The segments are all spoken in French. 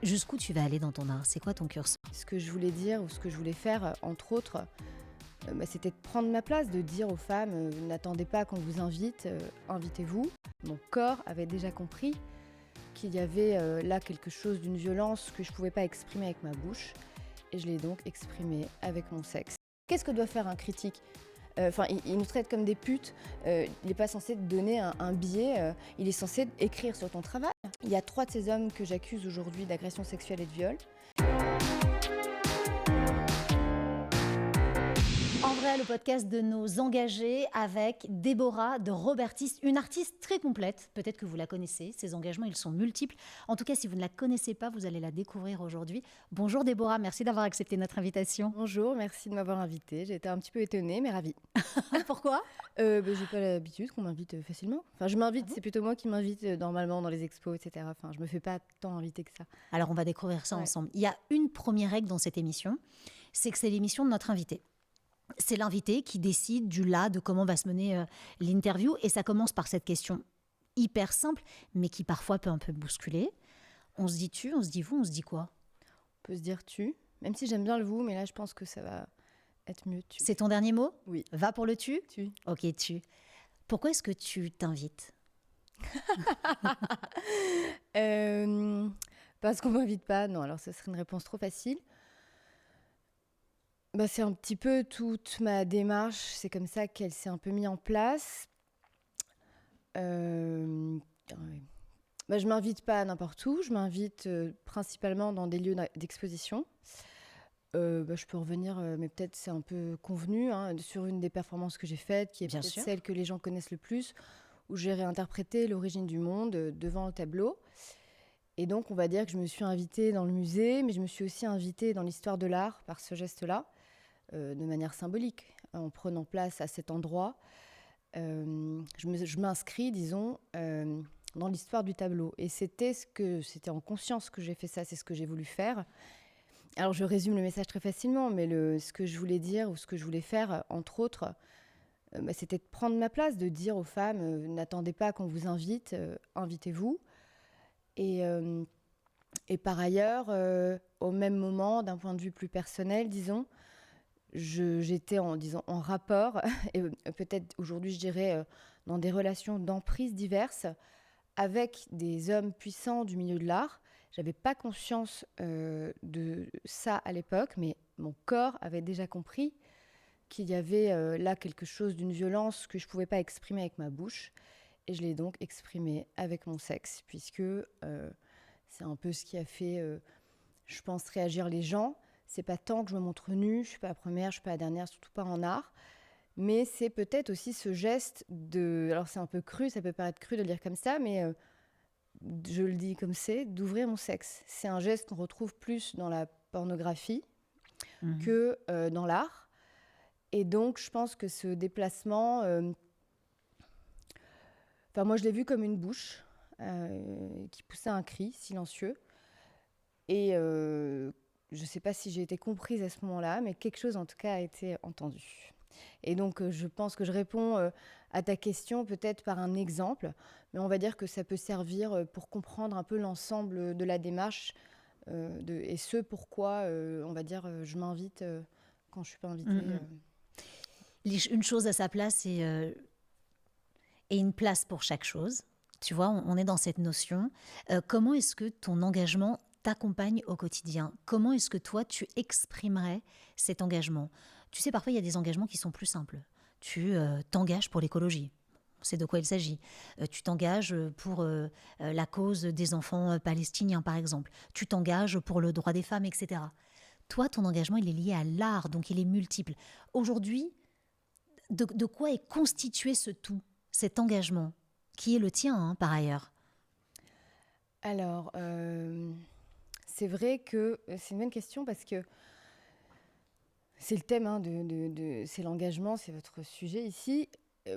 Jusqu'où tu vas aller dans ton art? C'est quoi ton curseur? Ce que je voulais dire ou ce que je voulais faire, entre autres, c'était de prendre ma place, de dire aux femmes n'attendez pas qu'on vous invite, invitez-vous. Mon corps avait déjà compris qu'il y avait là quelque chose d'une violence que je ne pouvais pas exprimer avec ma bouche, et je l'ai donc exprimé avec mon sexe. Qu'est-ce que doit faire un critique ? Il nous traite comme des putes, il n'est pas censé te donner un billet, il est censé écrire sur ton travail. Il y a 3 de ces hommes que j'accuse aujourd'hui d'agression sexuelle et de viol. En vrai, le podcast de nos engagés avec Déborah de Robertis, une artiste très complète. Peut-être que vous la connaissez, ses engagements, ils sont multiples. En tout cas, si vous ne la connaissez pas, vous allez la découvrir aujourd'hui. Bonjour Déborah, merci d'avoir accepté notre invitation. Bonjour, merci de m'avoir invitée. J'ai été un petit peu étonnée, mais ravie. Pourquoi ? J'ai pas l'habitude qu'on m'invite facilement. Enfin, je m'invite, c'est plutôt moi qui m'invite normalement dans les expos, etc. Enfin, je me fais pas tant inviter que ça. Alors, on va découvrir ça ensemble. Il y a une première règle dans cette émission, c'est que c'est l'émission de notre invité. C'est l'invité qui décide du là, de comment va se mener l'interview. Et ça commence par cette question hyper simple, mais qui parfois peut un peu bousculer. On se dit tu, on se dit vous, on se dit quoi ? On peut se dire tu, même si j'aime bien le vous, mais là je pense que ça va être mieux tu. C'est ton dernier mot ? Oui. Va pour le tu ? Tu. Ok, tu. Pourquoi est-ce que tu t'invites ? Parce qu'on m'invite pas. Non, alors ce serait une réponse trop facile. C'est un petit peu toute ma démarche, c'est comme ça qu'elle s'est un peu mise en place. Je m'invite pas n'importe où, je m'invite principalement dans des lieux d'exposition. Je peux revenir, mais peut-être c'est un peu convenu, sur une des performances que j'ai faites, qui est Bien peut-être sûr. celle que les gens connaissent le plus, où j'ai réinterprété l'origine du monde devant le tableau. Et donc, on va dire que je me suis invitée dans le musée, mais je me suis aussi invitée dans l'histoire de l'art par ce geste-là. De manière symbolique, en prenant place à cet endroit. Je m'inscris, disons, dans l'histoire du tableau. Et c'était en conscience que j'ai fait ça, c'est ce que j'ai voulu faire. Alors, je résume le message très facilement, mais ce que je voulais dire ou ce que je voulais faire, entre autres, c'était de prendre ma place, de dire aux femmes n'attendez pas qu'on vous invite, invitez-vous. Et par ailleurs, au même moment, d'un point de vue plus personnel, disons, j'étais en rapport, et peut-être aujourd'hui je dirais dans des relations d'emprise diverses avec des hommes puissants du milieu de l'art. J'avais pas conscience de ça à l'époque, mais mon corps avait déjà compris qu'il y avait là quelque chose d'une violence que je pouvais pas exprimer avec ma bouche, et je l'ai donc exprimé avec mon sexe, puisque c'est un peu ce qui a fait, je pense, réagir les gens. C'est pas tant que je me montre nue, je suis pas la première, je suis pas la dernière, surtout pas en art. Mais c'est peut-être aussi ce geste de... Alors c'est un peu cru, ça peut paraître cru de le dire comme ça, mais je le dis comme c'est, d'ouvrir mon sexe. C'est un geste qu'on retrouve plus dans la pornographie que dans l'art. Et donc je pense que ce déplacement... moi je l'ai vu comme une bouche qui poussait un cri silencieux. Et... je ne sais pas si j'ai été comprise à ce moment-là, mais quelque chose en tout cas a été entendu. Et donc je pense que je réponds à ta question peut-être par un exemple, mais on va dire que ça peut servir pour comprendre un peu l'ensemble de la démarche et ce pourquoi, on va dire, je m'invite quand je ne suis pas invitée. Une chose à sa place et une place pour chaque chose. Tu vois, on est dans cette notion. Comment est-ce que ton engagement t'accompagne au quotidien ? Comment est-ce que toi, tu exprimerais cet engagement ? Tu sais, parfois, il y a des engagements qui sont plus simples. Tu t'engages pour l'écologie. On sait de quoi il s'agit. Tu t'engages pour la cause des enfants palestiniens, par exemple. Tu t'engages pour le droit des femmes, etc. Toi, ton engagement, il est lié à l'art, donc il est multiple. Aujourd'hui, de quoi est constitué ce tout, cet engagement, qui est le tien, par ailleurs ? Alors, c'est vrai que c'est une bonne question parce que c'est le thème, c'est l'engagement, c'est votre sujet ici.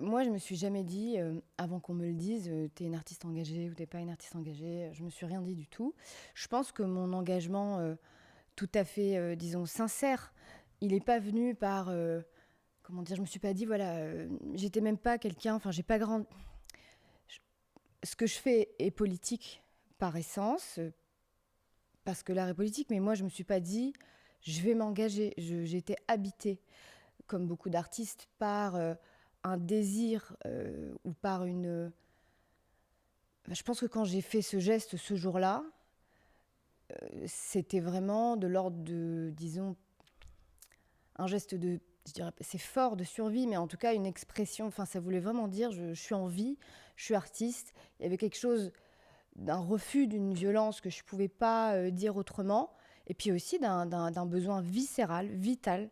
Moi, je me suis jamais dit, avant qu'on me le dise, t'es une artiste engagée ou t'es pas une artiste engagée. Je me suis rien dit du tout. Je pense que mon engagement, tout à fait, disons, sincère, il n'est pas venu par, comment dire, je me suis pas dit, voilà, j'étais même pas quelqu'un, enfin, j'ai pas grand... Ce que je fais est politique par essence, parce que l'art est politique, mais moi, je ne me suis pas dit, je vais m'engager. J'ai été habitée, comme beaucoup d'artistes, par un désir ou par une... Je pense que quand j'ai fait ce geste ce jour-là, c'était vraiment de l'ordre de, disons, un geste de, je dirais, c'est fort, de survie, mais en tout cas une expression, enfin ça voulait vraiment dire je suis en vie, je suis artiste. Il y avait quelque chose d'un refus d'une violence que je ne pouvais pas dire autrement, et puis aussi d'un besoin viscéral, vital,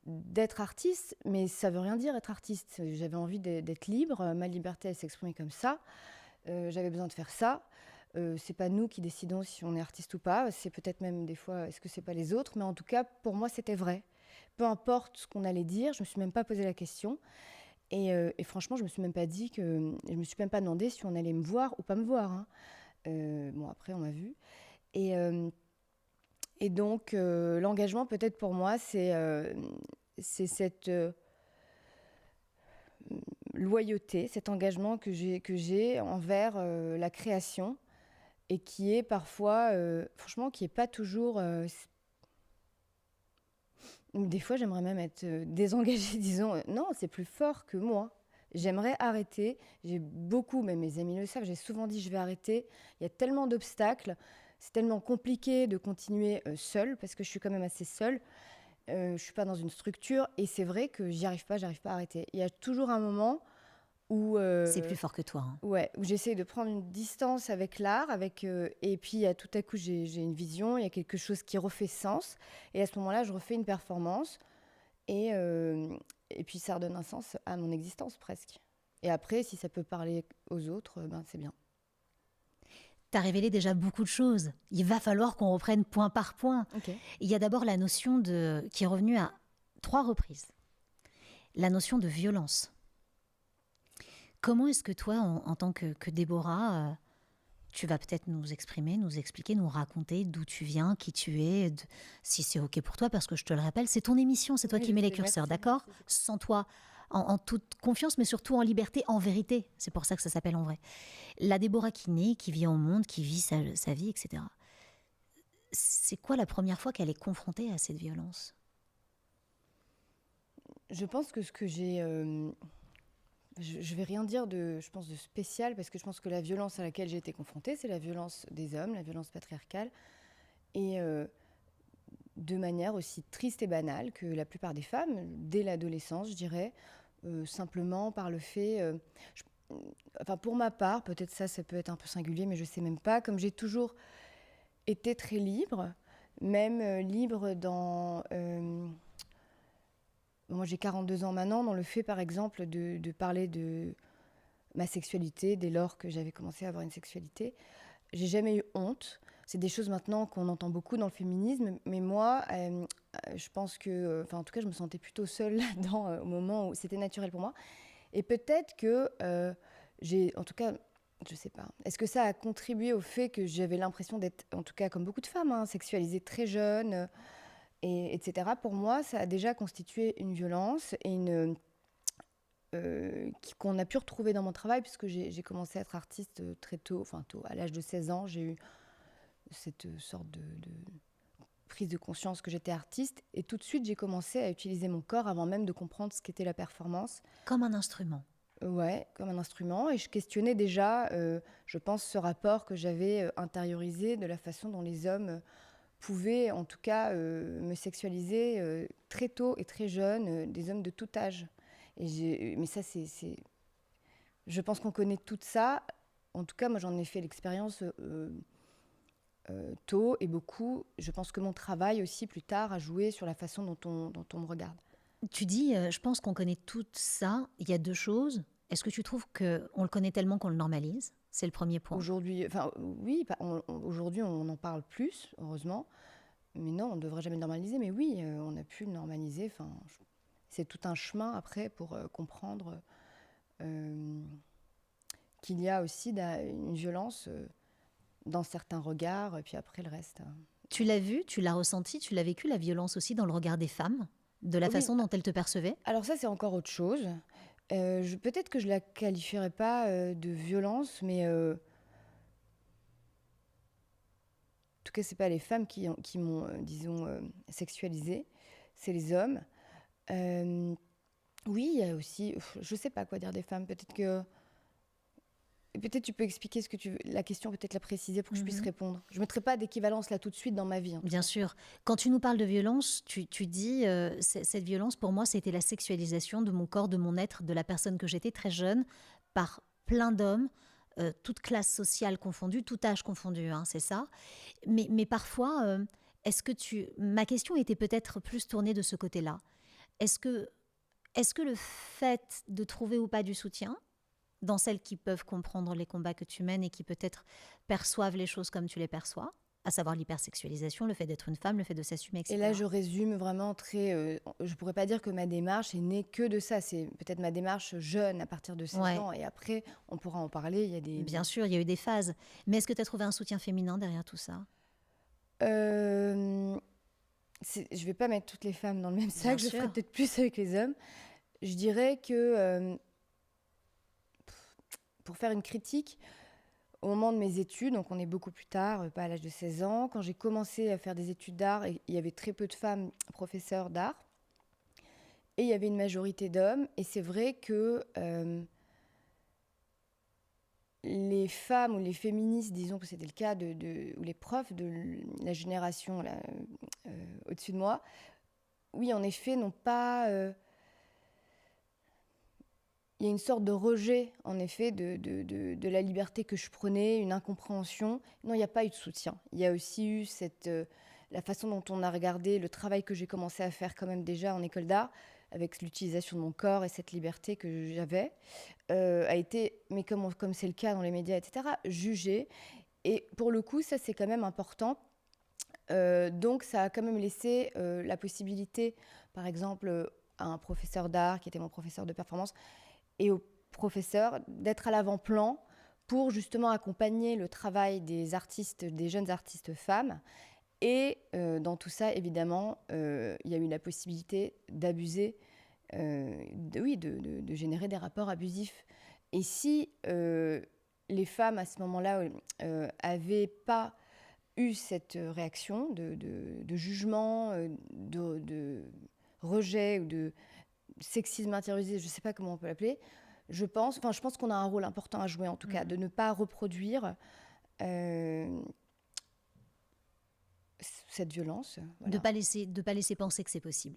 d'être artiste, mais ça ne veut rien dire être artiste. J'avais envie d'être libre, ma liberté elle s'exprimait comme ça, j'avais besoin de faire ça. C'est pas nous qui décidons si on est artiste ou pas, c'est peut-être même des fois, est-ce que c'est pas les autres, mais en tout cas, pour moi, c'était vrai. Peu importe ce qu'on allait dire, je me suis même pas posé la question. Et franchement, je me suis même pas dit que, je me suis même pas demandé si on allait me voir ou pas me voir, hein. Bon, après, on m'a vu. Et, euh, et donc, l'engagement, peut-être pour moi, c'est cette loyauté, cet engagement que j'ai envers la création et qui est parfois, franchement, qui est pas toujours. Des fois, j'aimerais même être désengagée, disons. Non, c'est plus fort que moi. J'aimerais arrêter. J'ai beaucoup, même mes amis le savent, j'ai souvent dit je vais arrêter. Il y a tellement d'obstacles. C'est tellement compliqué de continuer seule, parce que je suis quand même assez seule. Je ne suis pas dans une structure. Et c'est vrai que j'arrive pas à arrêter. Il y a toujours un moment où, C'est plus fort que toi, hein. ouais, où j'essaye de prendre une distance avec l'art, et puis tout à coup j'ai une vision, il y a quelque chose qui refait sens, et à ce moment-là je refais une performance, et, euh, et puis ça redonne un sens à mon existence presque. Et après, si ça peut parler aux autres, ben c'est bien. T'as révélé déjà beaucoup de choses. Il va falloir qu'on reprenne point par point. Ok. Il y a d'abord la notion qui est revenue à 3 reprises. La notion de violence. Comment est-ce que toi, en tant que Déborah, tu vas peut-être nous exprimer, nous expliquer, nous raconter d'où tu viens, qui tu es, si c'est OK pour toi, parce que je te le rappelle, c'est ton émission, c'est toi Oui, qui je mets les sais, curseurs, merci, d'accord? merci. Sans toi, en toute confiance, mais surtout en liberté, en vérité. C'est pour ça que ça s'appelle En vrai. La Déborah qui naît, qui vit au monde, qui vit sa vie, etc. C'est quoi la première fois qu'elle est confrontée à cette violence? Je pense que ce que j'ai... je vais rien dire je pense, de spécial, parce que je pense que la violence à laquelle j'ai été confrontée, c'est la violence des hommes, la violence patriarcale. Et de manière aussi triste et banale que la plupart des femmes, dès l'adolescence, je dirais, simplement par le fait... enfin, pour ma part, peut-être ça peut être un peu singulier, mais je sais même pas, comme j'ai toujours été très libre, même libre dans... moi, j'ai 42 ans maintenant, dans le fait, par exemple, de parler de ma sexualité, dès lors que j'avais commencé à avoir une sexualité. J'ai jamais eu honte. C'est des choses maintenant qu'on entend beaucoup dans le féminisme, mais moi, je pense que, enfin en tout cas, je me sentais plutôt seule là-dedans au moment où c'était naturel pour moi. Et peut-être que j'ai, en tout cas, je sais pas. Est-ce que ça a contribué au fait que j'avais l'impression d'être, en tout cas comme beaucoup de femmes, hein, sexualisée très jeune, etc. Pour moi, ça a déjà constitué une violence et qu'on a pu retrouver dans mon travail, puisque j'ai commencé à être artiste très tôt, enfin tôt, à l'âge de 16 ans, j'ai eu cette sorte de prise de conscience que j'étais artiste, et tout de suite j'ai commencé à utiliser mon corps avant même de comprendre ce qu'était la performance. Comme un instrument. Ouais, comme un instrument, et je questionnais déjà, je pense, ce rapport que j'avais intériorisé de la façon dont les hommes pouvaient, en tout cas, me sexualiser très tôt et très jeune, des hommes de tout âge. Mais ça, je pense qu'on connaît tout ça. En tout cas, moi, j'en ai fait l'expérience tôt et beaucoup. Je pense que mon travail aussi, plus tard, a joué sur la façon dont on me regarde. Tu dis, je pense qu'on connaît tout ça. Il y a 2 choses. Est-ce que tu trouves qu'on le connaît tellement qu'on le normalise? C'est le premier point. Aujourd'hui, enfin oui, aujourd'hui on en parle plus, heureusement. Mais non, on ne devrait jamais le normaliser. Mais oui, on a pu le normaliser. Enfin, c'est tout un chemin après pour comprendre qu'il y a aussi une violence dans certains regards, et puis après le reste. Tu l'as vu, tu l'as ressenti, tu l'as vécu, la violence aussi dans le regard des femmes, de la Oui, façon dont elles te percevaient? alors ça c'est encore autre chose. Peut-être que je la qualifierais pas de violence, mais tout cas, c'est pas les femmes qui m'ont, disons, sexualisée, c'est les hommes. Euh, oui, il y a aussi, je sais pas quoi dire des femmes. Peut-être tu peux expliquer ce que tu veux, la question, peut-être la préciser pour que je puisse Mhm. répondre. Je mettrai pas d'équivalence là tout de suite dans ma vie, en tout Bien cas. sûr. Quand tu nous parles de violence, tu dis, cette violence, pour moi, c'était la sexualisation de mon corps, de mon être, de la personne que j'étais très jeune, par plein d'hommes, toute classe sociale confondue, tout âge confondu, hein, c'est ça. Mais parfois, ma question était peut-être plus tournée de ce côté-là. Est-ce que, est-ce que le fait de trouver ou pas du soutien, dans celles qui peuvent comprendre les combats que tu mènes et qui peut-être perçoivent les choses comme tu les perçois, à savoir l'hypersexualisation, le fait d'être une femme, le fait de s'assumer, Et là, etc. je résume vraiment très. Je pourrais pas dire que ma démarche est née que de ça. C'est peut-être ma démarche jeune à partir de 16 Ouais, ans. Et après, on pourra en parler. Il y a des. bien sûr, il y a eu des phases. Mais est-ce que tu as trouvé un soutien féminin derrière tout ça? Euh, je vais pas mettre toutes les femmes dans le même Bien sac. Je le ferai sûr. peut-être plus avec les hommes. Je dirais que pour faire une critique, au moment de mes études, donc on est beaucoup plus tard, pas à l'âge de 16 ans, quand j'ai commencé à faire des études d'art, il y avait très peu de femmes professeurs d'art. Et il y avait une majorité d'hommes. Et c'est vrai que les femmes ou les féministes, disons que c'était le cas, ou les profs de la génération là, au-dessus de moi, oui, en effet, n'ont pas... il y a une sorte de rejet, en effet, de la liberté que je prenais, une incompréhension. Non, il n'y a pas eu de soutien. Il y a aussi eu la façon dont on a regardé le travail que j'ai commencé à faire quand même déjà en école d'art, avec l'utilisation de mon corps et cette liberté que j'avais, a été, mais comme c'est le cas dans les médias, etc., jugé. Et pour le coup, ça, c'est quand même important. Donc, ça a quand même laissé la possibilité, par exemple, à un professeur d'art, qui était mon professeur de performance, et aux professeurs d'être à l'avant-plan pour justement accompagner le travail des artistes, des jeunes artistes femmes. Et dans tout ça, évidemment, il y a eu la possibilité d'abuser, de générer des rapports abusifs. Et si les femmes, à ce moment-là, n'avaient pas eu cette réaction de jugement, de rejet ou de sexisme intériorisé, je ne sais pas comment on peut l'appeler, je pense qu'on a un rôle important à jouer, en tout cas, de ne pas reproduire euh, cette violence. De Voilà. pas laisser penser que c'est possible.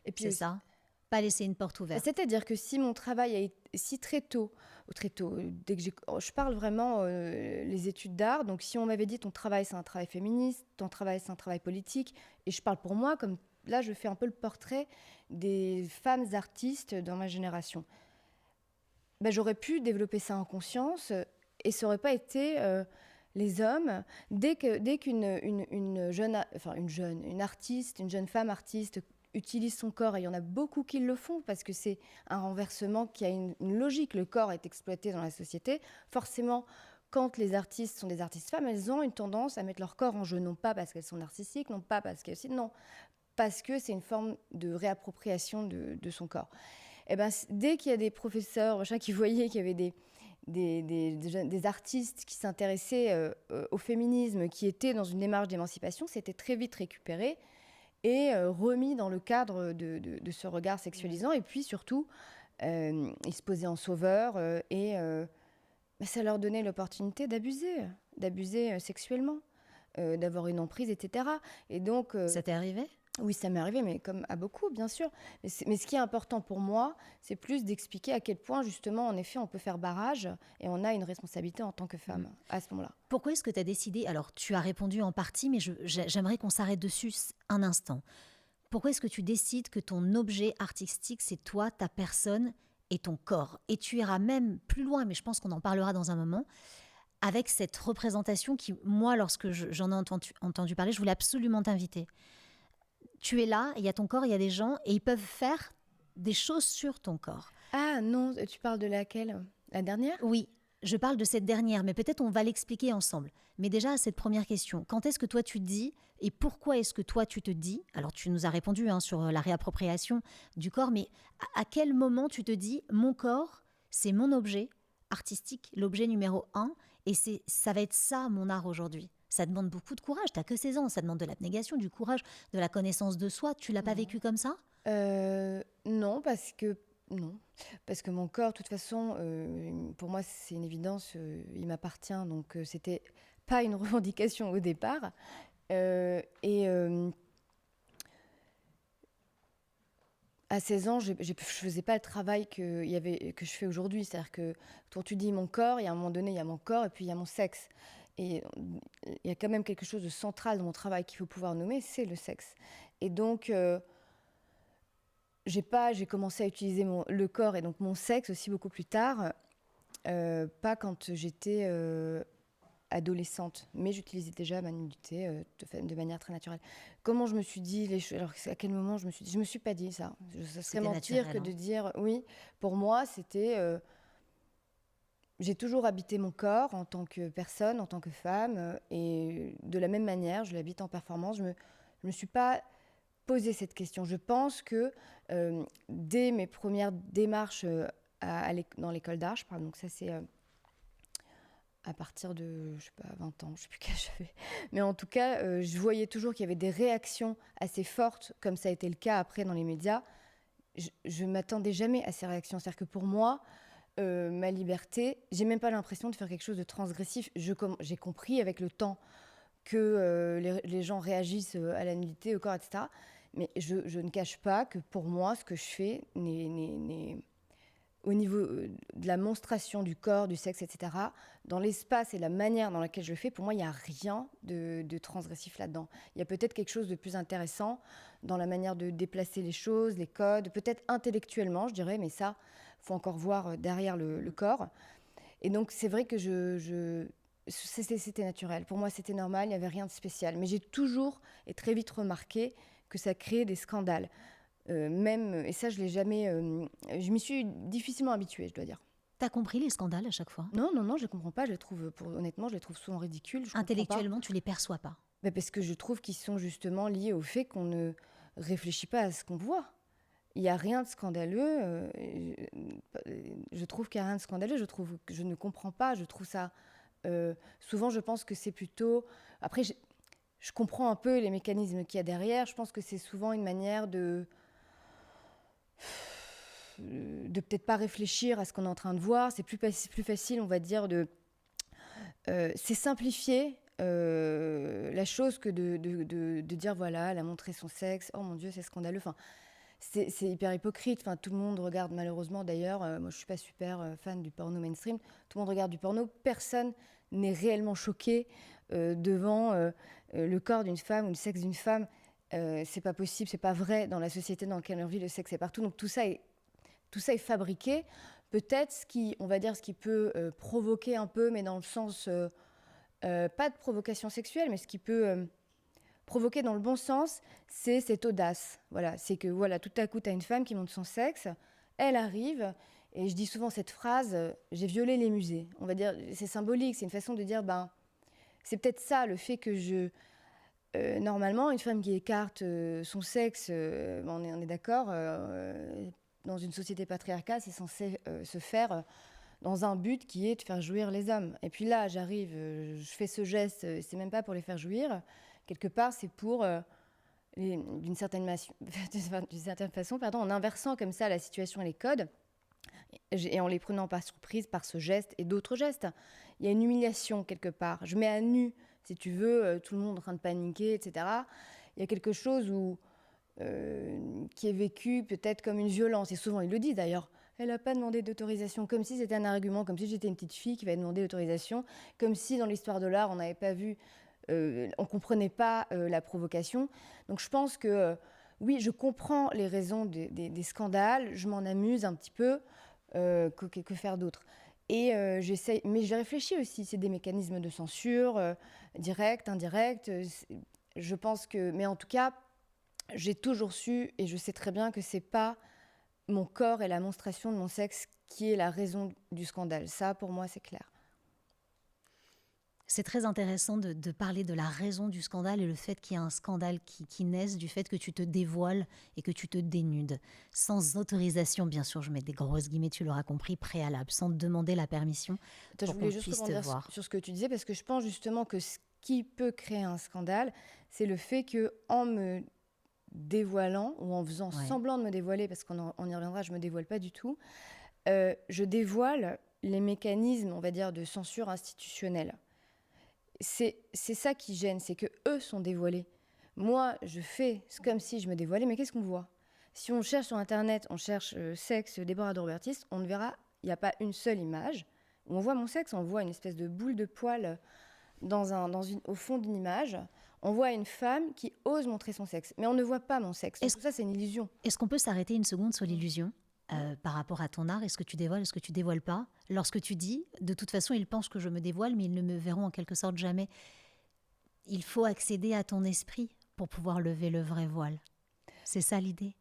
Et puis C'est aussi, ça? Pas laisser une porte ouverte. c'est-à-dire que si mon travail a été si très tôt, dès que je parle vraiment les études d'art, donc si on m'avait dit ton travail c'est un travail féministe, ton travail c'est un travail politique, et je parle pour moi, comme là je fais un peu le portrait des femmes artistes dans ma génération, ben, j'aurais pu développer ça en conscience et ça n'aurait pas été les hommes. Dès qu'une une artiste, une jeune femme artiste utilise son corps, et il y en a beaucoup qui le font parce que c'est un renversement qui a une logique. Le corps est exploité dans la société. Forcément, quand les artistes sont des artistes femmes, elles ont une tendance à mettre leur corps en jeu, non pas parce qu'elles sont narcissiques, non pas parce qu'elles... Non, parce que c'est une forme de réappropriation de son corps. Et ben, dès qu'il y a des professeurs qui voyaient qu'il y avait des artistes qui s'intéressaient au féminisme, qui étaient dans une démarche d'émancipation, c'était très vite récupéré et remis dans le cadre de ce regard sexualisant. Et puis surtout, ils se posaient en sauveurs ça leur donnait l'opportunité d'abuser sexuellement, d'avoir une emprise, etc. Et donc, Ça t'est arrivé? oui, ça m'est arrivé, mais comme à beaucoup, bien sûr. Mais ce qui est important pour moi, c'est plus d'expliquer à quel point, justement, en effet, on peut faire barrage et on a une responsabilité en tant que femme à ce moment-là. Pourquoi est-ce que tu as décidé, alors tu as répondu en partie, mais j'aimerais qu'on s'arrête dessus un instant. Pourquoi est-ce que tu décides que ton objet artistique, c'est toi, ta personne et ton corps? Et tu iras même plus loin, mais je pense qu'on en parlera dans un moment, avec cette représentation qui, moi, lorsque j'en ai entendu parler, je voulais absolument t'inviter. Tu es là, il y a ton corps, il y a des gens, et ils peuvent faire des choses sur ton corps. Ah non, tu parles de laquelle? La dernière? Oui, je parle de cette dernière, mais peut-être on va l'expliquer ensemble. Mais déjà, cette première question, quand est-ce que toi tu te dis, et pourquoi est-ce que toi tu te dis, alors tu nous as répondu sur la réappropriation du corps, mais à quel moment tu te dis, mon corps, c'est mon objet artistique, l'objet numéro 1, et ça va être ça mon art aujourd'hui? Ça demande beaucoup de courage. T'as que 16 ans. Ça demande de l'abnégation, du courage, de la connaissance de soi. Tu l'as pas vécu comme ça? Non, non, parce que mon corps, de toute façon, pour moi, c'est une évidence, il m'appartient, donc c'était pas une revendication au départ. Et à 16 ans, je faisais pas le travail que je fais aujourd'hui. C'est-à-dire que quand tu dis mon corps, il y a un moment donné, il y a mon corps et puis il y a mon sexe. Et il y a quand même quelque chose de central dans mon travail qu'il faut pouvoir nommer, c'est le sexe. Et donc, j'ai commencé à utiliser le corps et donc mon sexe aussi beaucoup plus tard, pas quand j'étais adolescente, mais j'utilisais déjà ma nudité de manière très naturelle. Comment je me suis dit les choses, alors à quel moment je me suis dit, je me suis pas dit ça. Ça serait C'était mentir naturel, que hein. de dire oui. Pour moi, c'était j'ai toujours habité mon corps en tant que personne, en tant que femme, et de la même manière, je l'habite en performance. Je me suis pas posé cette question. Je pense que dès mes premières démarches dans l'école d'art, je parle, donc ça c'est à partir de, je sais pas, 20 ans, je sais plus quel âge j'avais. Mais en tout cas, je voyais toujours qu'il y avait des réactions assez fortes, comme ça a été le cas après dans les médias. Je m'attendais jamais à ces réactions. C'est-à-dire que pour moi, ma liberté, j'ai même pas l'impression de faire quelque chose de transgressif. J'ai compris avec le temps que les gens réagissent à la nudité, au corps, etc. Mais je ne cache pas que pour moi, ce que je fais au niveau de la monstration du corps, du sexe, etc., dans l'espace et la manière dans laquelle je le fais, pour moi, il n'y a rien de transgressif là-dedans. Il y a peut-être quelque chose de plus intéressant dans la manière de déplacer les choses, les codes, peut-être intellectuellement, je dirais, mais ça, il faut encore voir derrière le corps. Et donc, c'est vrai que c'était naturel. Pour moi, c'était normal, il n'y avait rien de spécial. Mais j'ai toujours et très vite remarqué que ça créait des scandales. Et ça, je l'ai jamais. Je m'y suis difficilement habituée, je dois dire. T'as compris les scandales à chaque fois? Non, non, non, je ne comprends pas. Honnêtement, je les trouve souvent ridicules. Je comprends pas. Intellectuellement, tu les perçois pas. Mais parce que je trouve qu'ils sont justement liés au fait qu'on ne réfléchit pas à ce qu'on voit. Il n'y a rien de scandaleux. Je trouve qu'il n'y a rien de scandaleux. Je ne comprends pas. Je trouve ça. Souvent, je pense que c'est plutôt. Après, je comprends un peu les mécanismes qu'il y a derrière. Je pense que c'est souvent une manière de peut-être pas réfléchir à ce qu'on est en train de voir. C'est plus facile, on va dire, c'est simplifier la chose que de dire, voilà, elle a montré son sexe, oh mon Dieu, c'est scandaleux. Enfin, c'est hyper hypocrite. Enfin, tout le monde regarde, malheureusement d'ailleurs, moi je suis pas super fan du porno mainstream, tout le monde regarde du porno, personne n'est réellement choqué devant le corps d'une femme ou le sexe d'une femme. C'est pas possible, c'est pas vrai dans la société dans laquelle on vit, le sexe est partout. Donc tout ça est fabriqué. Peut-être ce qui peut provoquer un peu, mais dans le sens, pas de provocation sexuelle, mais ce qui peut provoquer dans le bon sens, c'est cette audace. Voilà, c'est que voilà, tout à coup, tu as une femme qui montre son sexe, elle arrive, et je dis souvent cette phrase, j'ai violé les musées. On va dire, c'est symbolique, c'est une façon de dire, ben, c'est peut-être ça, le fait que normalement, une femme qui écarte son sexe, on est d'accord, dans une société patriarcale, c'est censé se faire dans un but qui est de faire jouir les hommes. Et puis là, j'arrive, je fais ce geste, c'est même pas pour les faire jouir. Quelque part, c'est pour, d'une certaine façon, pardon, en inversant comme ça la situation et les codes, et en les prenant par surprise par ce geste et d'autres gestes. Il y a une humiliation quelque part. Je mets à nu, si tu veux, tout le monde en train de paniquer, etc. Il y a quelque chose qui est vécu peut-être comme une violence. Et souvent, ils le disent d'ailleurs. Elle n'a pas demandé d'autorisation, comme si c'était un argument, comme si j'étais une petite fille qui va demander l'autorisation, comme si dans l'histoire de l'art, on n'avait pas vu, on ne comprenait pas la provocation. Donc je pense que, oui, je comprends les raisons des scandales, je m'en amuse un petit peu, que faire d'autre. Et j'essaye, mais je réfléchis aussi, c'est des mécanismes de censure, direct, indirect. Je pense que, mais en tout cas, j'ai toujours su, et je sais très bien que c'est pas mon corps et la monstration de mon sexe qui est la raison du scandale. Ça, pour moi, c'est clair. C'est très intéressant de parler de la raison du scandale et le fait qu'il y a un scandale qui naisse du fait que tu te dévoiles et que tu te dénudes. Sans autorisation, bien sûr, je mets des grosses guillemets, tu l'auras compris, préalable, sans te demander la permission Je pour voulais qu'on juste puisse te rebondir voir. sur ce que tu disais, parce que je pense justement que ce qui peut créer un scandale, c'est le fait que en me dévoilant ou en faisant semblant de me dévoiler, parce on y reviendra, je me dévoile pas du tout, je dévoile les mécanismes, on va dire, de censure institutionnelle. C'est ça qui gêne, c'est que eux sont dévoilés. Moi, je fais comme si je me dévoilais, mais qu'est-ce qu'on voit? Si on cherche sur Internet, on cherche sexe Déborah de Robertis, on ne verra, il n'y a pas une seule image où on voit mon sexe, on voit une espèce de boule de poil au fond d'une image. On voit une femme qui ose montrer son sexe, mais on ne voit pas mon sexe. Tout ça, c'est une illusion. Est-ce qu'on peut s'arrêter une seconde sur l'illusion par rapport à ton art? Est-ce que tu dévoiles, est-ce que tu dévoiles pas? Lorsque tu dis, de toute façon, ils pensent que je me dévoile, mais ils ne me verront en quelque sorte jamais. Il faut accéder à ton esprit pour pouvoir lever le vrai voile. C'est ça l'idée?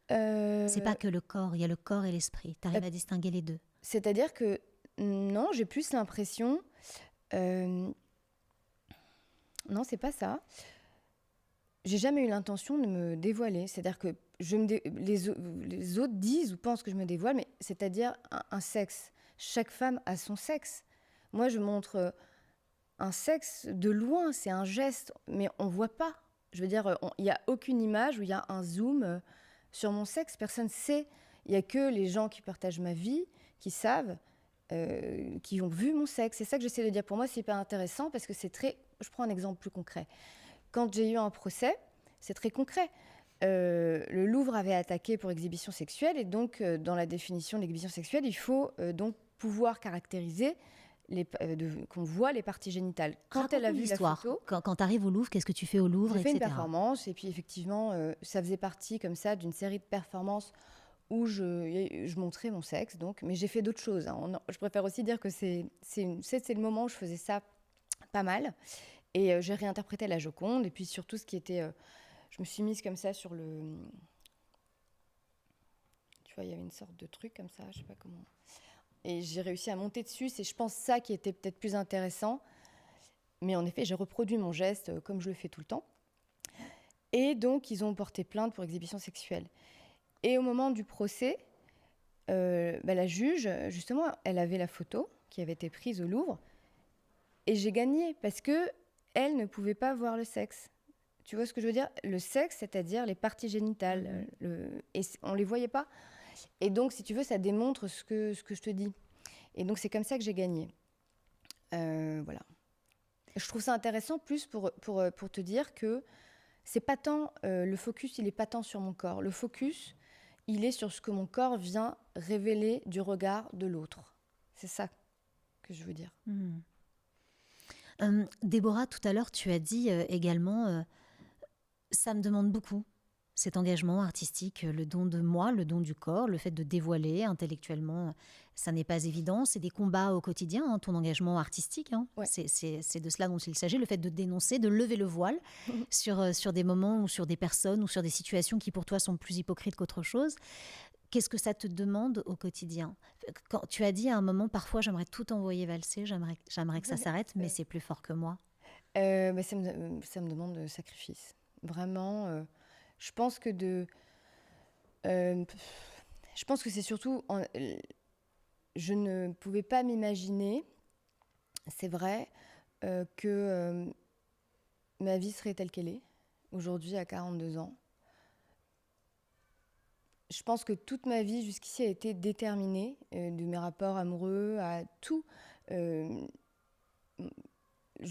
C'est pas que le corps, il y a le corps et l'esprit. Tu arrives à distinguer les deux? C'est-à-dire que, non, j'ai plus l'impression... Non, c'est pas ça. J'ai jamais eu l'intention de me dévoiler. C'est-à-dire que les autres disent ou pensent que je me dévoile, mais c'est-à-dire un sexe. Chaque femme a son sexe. Moi, je montre un sexe de loin, c'est un geste, mais on voit pas. Je veux dire, il n'y a aucune image où il y a un zoom sur mon sexe. Personne ne sait. Il n'y a que les gens qui partagent ma vie, qui savent, qui ont vu mon sexe. C'est ça que j'essaie de dire. Pour moi, c'est hyper intéressant parce que c'est très... Je prends un exemple plus concret. Quand j'ai eu un procès, c'est très concret. Le Louvre avait attaqué pour exhibition sexuelle et donc, dans la définition de l'exhibition sexuelle, il faut donc pouvoir caractériser qu'on voit les parties génitales. Quand elle a vu la photo... Quand tu arrives au Louvre, qu'est-ce que tu fais au Louvre, J'ai fait une performance et puis effectivement, ça faisait partie comme ça d'une série de performances où je montrais mon sexe, donc, mais j'ai fait d'autres choses. Hein. Je préfère aussi dire que c'est le moment où je faisais ça pas mal. Et j'ai réinterprété la Joconde. Et puis surtout, ce qui était... je me suis mise comme ça sur le... Tu vois, il y avait une sorte de truc comme ça, je sais pas comment... Et j'ai réussi à monter dessus. C'est, je pense, ça qui était peut-être plus intéressant. Mais en effet, j'ai reproduit mon geste comme je le fais tout le temps. Et donc, ils ont porté plainte pour exhibition sexuelle. Et au moment du procès, la juge, justement, elle avait la photo qui avait été prise au Louvre. Et j'ai gagné parce qu'elle ne pouvait pas voir le sexe. Tu vois ce que je veux dire? Le sexe, c'est-à-dire les parties génitales. Et on ne les voyait pas. Et donc, si tu veux, ça démontre ce que je te dis. Et donc, c'est comme ça que j'ai gagné. Voilà. Je trouve ça intéressant, plus pour te dire que c'est pas tant... le focus, il n'est pas tant sur mon corps. Le focus, il est sur ce que mon corps vient révéler du regard de l'autre. C'est ça que je veux dire. Déborah, tout à l'heure, tu as dit également, ça me demande beaucoup, cet engagement artistique, le don de moi, le don du corps, le fait de dévoiler intellectuellement, ça n'est pas évident, c'est des combats au quotidien, hein, ton engagement artistique, hein. Ouais. C'est de cela dont il s'agit, le fait de dénoncer, de lever le voile sur des moments ou sur des personnes ou sur des situations qui pour toi sont plus hypocrites qu'autre chose. Qu'est-ce que ça te demande au quotidien? Quand tu as dit à un moment, parfois j'aimerais tout envoyer valser, j'aimerais que ça s'arrête, mais c'est plus fort que moi. Ça me demande de sacrifice. Vraiment, je pense que c'est surtout... je ne pouvais pas m'imaginer, c'est vrai, que ma vie serait telle qu'elle est, aujourd'hui à 42 ans. Je pense que toute ma vie jusqu'ici a été déterminée, de mes rapports amoureux à tout. Je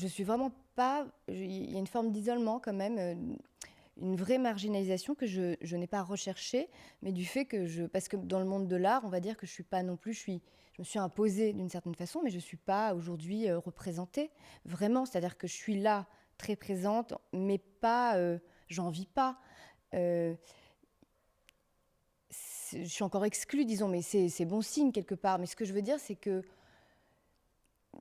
suis vraiment pas... Il y a une forme d'isolement quand même, une vraie marginalisation que je n'ai pas recherchée, mais du fait que parce que dans le monde de l'art, on va dire que je suis pas non plus... Je me suis imposée d'une certaine façon, mais je suis pas aujourd'hui représentée, vraiment. C'est-à-dire que je suis là, très présente, mais pas... j'en vis pas. Je suis encore exclue, disons, mais c'est bon signe quelque part. Mais ce que je veux dire, c'est que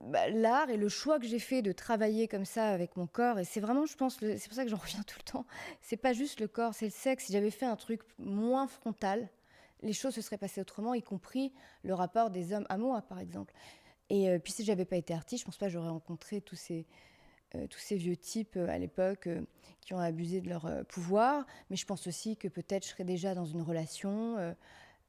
l'art et le choix que j'ai fait de travailler comme ça avec mon corps, et c'est vraiment, je pense, c'est pour ça que j'en reviens tout le temps, c'est pas juste le corps, c'est le sexe. Si j'avais fait un truc moins frontal, les choses se seraient passées autrement, y compris le rapport des hommes à moi, par exemple. Et puis si j'avais pas été artiste, je pense pas que j'aurais rencontré tous ces vieux types à l'époque qui ont abusé de leur pouvoir, mais je pense aussi que peut-être je serais déjà dans une relation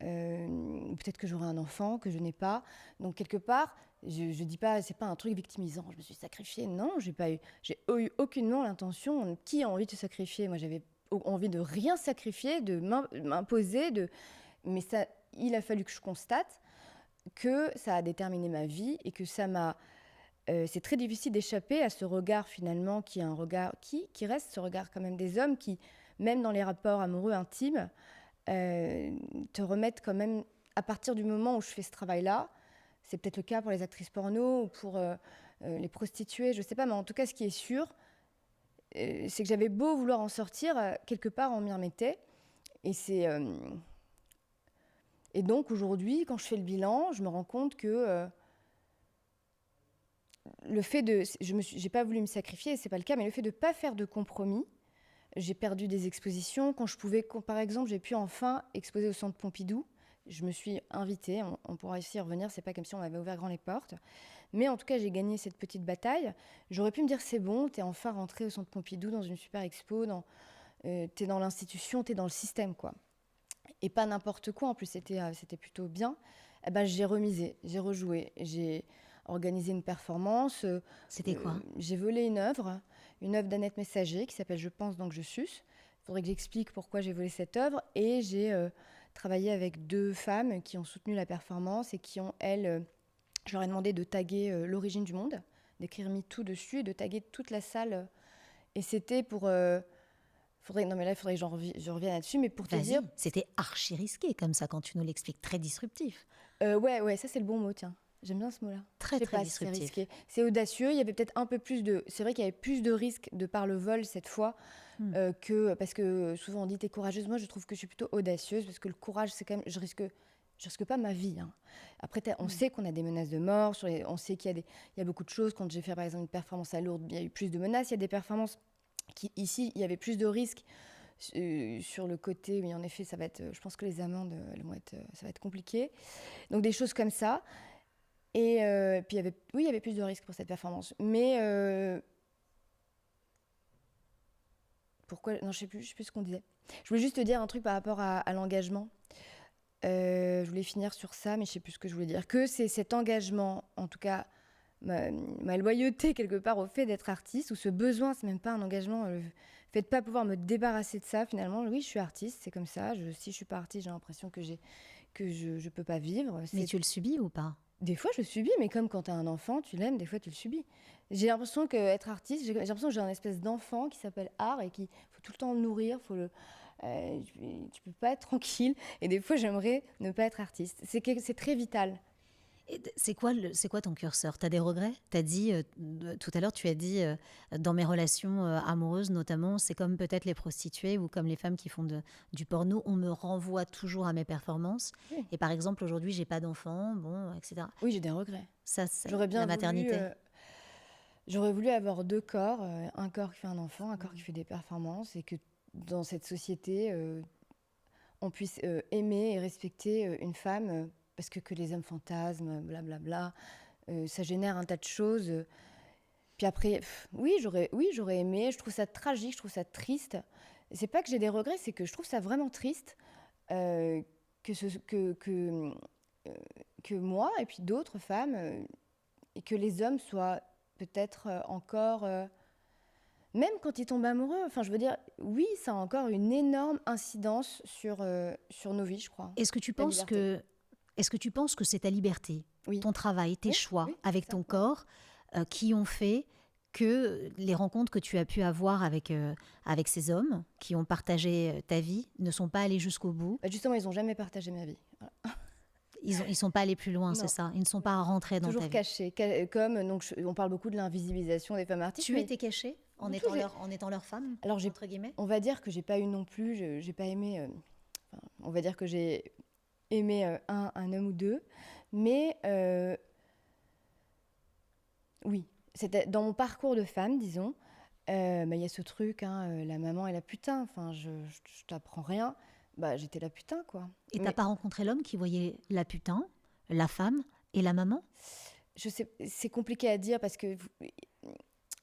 ou peut-être que j'aurai un enfant que je n'ai pas. Donc quelque part, je dis pas, c'est pas un truc victimisant. Je me suis sacrifiée. Non, j'ai eu aucunement l'intention. Qui a envie de se sacrifier? Moi, j'avais envie de rien sacrifier, de m'imposer. Mais ça, il a fallu que je constate que ça a déterminé ma vie et que ça m'a. C'est très difficile d'échapper à ce regard finalement qui est un regard qui reste ce regard quand même des hommes qui, même dans les rapports amoureux intimes, te remettent quand même, à partir du moment où je fais ce travail-là, c'est peut-être le cas pour les actrices porno ou pour les prostituées, je ne sais pas, mais en tout cas ce qui est sûr, c'est que j'avais beau vouloir en sortir, quelque part on m'y remettait. Et donc aujourd'hui, quand je fais le bilan, je me rends compte que le fait de... j'ai pas voulu me sacrifier, c'est pas le cas, mais le fait de pas faire de compromis, j'ai perdu des expositions. Quand je pouvais, par exemple, j'ai pu enfin exposer au Centre Pompidou. Je me suis invitée, on pourra ici revenir, c'est pas comme si on m'avait ouvert grand les portes. Mais en tout cas, j'ai gagné cette petite bataille. J'aurais pu me dire, c'est bon, t'es enfin rentrée au Centre Pompidou dans une super expo, t'es dans l'institution, t'es dans le système, quoi. Et pas n'importe quoi, en plus, c'était plutôt bien. Eh ben, j'ai remisé, j'ai rejoué, j'ai organisé une performance. C'était quoi? J'ai volé une œuvre d'Annette Messager qui s'appelle Je pense donc je suce. Il faudrait que j'explique pourquoi j'ai volé cette œuvre. Et j'ai travaillé avec 2 femmes qui ont soutenu la performance et qui ont, elles, je leur ai demandé de taguer l'origine du monde, d'écrire MeToo dessus et de taguer toute la salle. Et c'était pour... non mais là, il faudrait que je revienne là-dessus, mais pour te dire... C'était archi risqué comme ça quand tu nous l'expliques, très disruptif. Ouais, ça c'est le bon mot, tiens. J'aime bien ce mot-là. Très disruptif. C'est audacieux. Il y avait peut-être un peu plus de... C'est vrai qu'il y avait plus de risques de par le vol cette fois que... Parce que souvent on dit t'es courageuse. Moi, je trouve que je suis plutôt audacieuse parce que le courage, c'est quand même... Je risque pas ma vie. Hein. Après, on sait qu'on a des menaces de mort. On sait qu'il y a beaucoup de choses. Quand j'ai fait par exemple une performance à Lourdes, il y a eu plus de menaces. Il y a des performances ici, il y avait plus de risques sur le côté. Oui, en effet, ça va être... Je pense que les amendes, ça va être compliqué. Donc des choses comme ça. Et puis il y avait plus de risques pour cette performance. Mais pourquoi? Non, je sais plus ce qu'on disait. Je voulais juste te dire un truc par rapport à l'engagement. Je voulais finir sur ça, mais je sais plus ce que je voulais dire. Que c'est cet engagement, en tout cas ma loyauté quelque part au fait d'être artiste, ou ce besoin, c'est même pas un engagement, le fait de pas pouvoir me débarrasser de ça finalement. Oui, je suis artiste, c'est comme ça. Si je suis pas artiste, j'ai l'impression que je peux pas vivre. Mais tu le subis ou pas? Des fois, je subis, mais comme quand tu as un enfant, tu l'aimes, des fois, tu le subis. J'ai l'impression qu'être artiste, j'ai l'impression que j'ai un espèce d'enfant qui s'appelle art et qu'il faut tout le temps le nourrir, tu peux pas être tranquille. Et des fois, j'aimerais ne pas être artiste. C'est très vital. Et c'est quoi ton curseur? Tu as des regrets? T'as dit, tout à l'heure, tu as dit, dans mes relations amoureuses notamment, c'est comme peut-être les prostituées ou comme les femmes qui font du porno, on me renvoie toujours à mes performances. Oui. Et par exemple, aujourd'hui, j'ai pas d'enfant, bon, etc. Oui, j'ai des regrets. Ça, c'est J'aurais bien la maternité. J'aurais voulu avoir 2 corps, un corps qui fait un enfant, un corps qui fait des performances, et que dans cette société, on puisse aimer et respecter une femme... parce que les hommes fantasment, blablabla, ça génère un tas de choses. Puis après, oui, j'aurais aimé, je trouve ça tragique, je trouve ça triste. C'est pas que j'ai des regrets, c'est que je trouve ça vraiment triste que moi et puis d'autres femmes, et que les hommes soient peut-être encore... même quand ils tombent amoureux, enfin je veux dire, oui, ça a encore une énorme incidence sur nos vies, je crois. Est-ce que tu penses que c'est ta liberté, oui. ton travail, tes choix avec ton corps qui ont fait que les rencontres que tu as pu avoir avec ces hommes qui ont partagé ta vie ne sont pas allés jusqu'au bout? Justement, ils n'ont jamais partagé ma vie. Voilà. Ils ne sont pas allés plus loin, c'est ça? Ils ne sont pas rentrés dans ta vie? Toujours cachés. On parle beaucoup de l'invisibilisation des femmes artistes. Tu étais cachée en étant leur femme, alors, entre guillemets? On va dire que j'ai pas eu non plus, j'ai pas aimé... on va dire que j'ai aimé un homme ou 2, mais oui, c'était dans mon parcours de femme, disons, y a ce truc, la maman et la putain, enfin, je t'apprends rien, j'étais la putain, quoi. Et t'as pas rencontré l'homme qui voyait la putain, la femme et la maman? Je sais, c'est compliqué à dire parce que...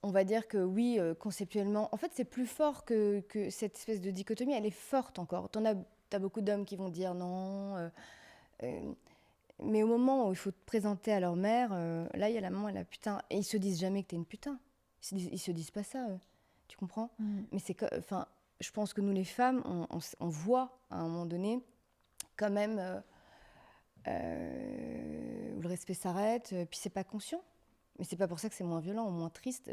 On va dire que oui, conceptuellement, en fait, c'est plus fort que cette espèce de dichotomie, elle est forte encore. T'as as beaucoup d'hommes qui vont dire non. Mais au moment où il faut te présenter à leur mère, là, il y a la maman et la putain. Et ils se disent jamais que t'es une putain. Ils se disent pas ça, eux. Tu comprends? Mais enfin, je pense que nous, les femmes, on voit à un moment donné, quand même, où le respect s'arrête, puis c'est pas conscient. Mais c'est pas pour ça que c'est moins violent ou moins triste.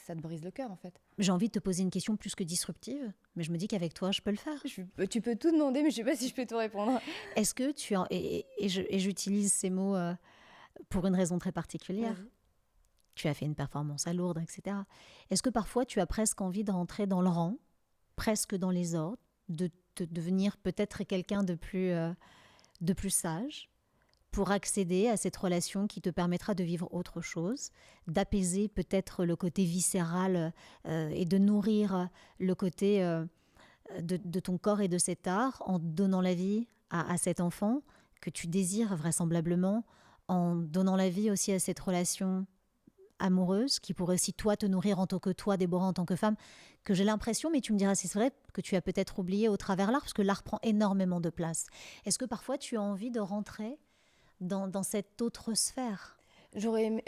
Ça te brise le cœur, en fait. J'ai envie de te poser une question plus que disruptive, mais je me dis qu'avec toi, je peux le faire. Tu peux tout demander, mais je sais pas si je peux tout répondre. Est-ce que tu as... Et j'utilise ces mots pour une raison très particulière. Tu as fait une performance à Lourdes, etc. Est-ce que parfois, tu as presque envie de rentrer dans le rang, presque dans les ordres, de devenir peut-être quelqu'un de plus sage, pour accéder à cette relation qui te permettra de vivre autre chose, d'apaiser peut-être le côté viscéral et de nourrir le côté de ton corps et de cet art en donnant la vie à cet enfant que tu désires vraisemblablement, en donnant la vie aussi à cette relation amoureuse qui pourrait aussi toi te nourrir en tant que toi, Déborah, en tant que femme, que j'ai l'impression, mais tu me diras si c'est vrai, que tu as peut-être oublié au travers l'art, parce que l'art prend énormément de place. Est-ce que parfois tu as envie de rentrer dans cette autre sphère? J'aurais aimé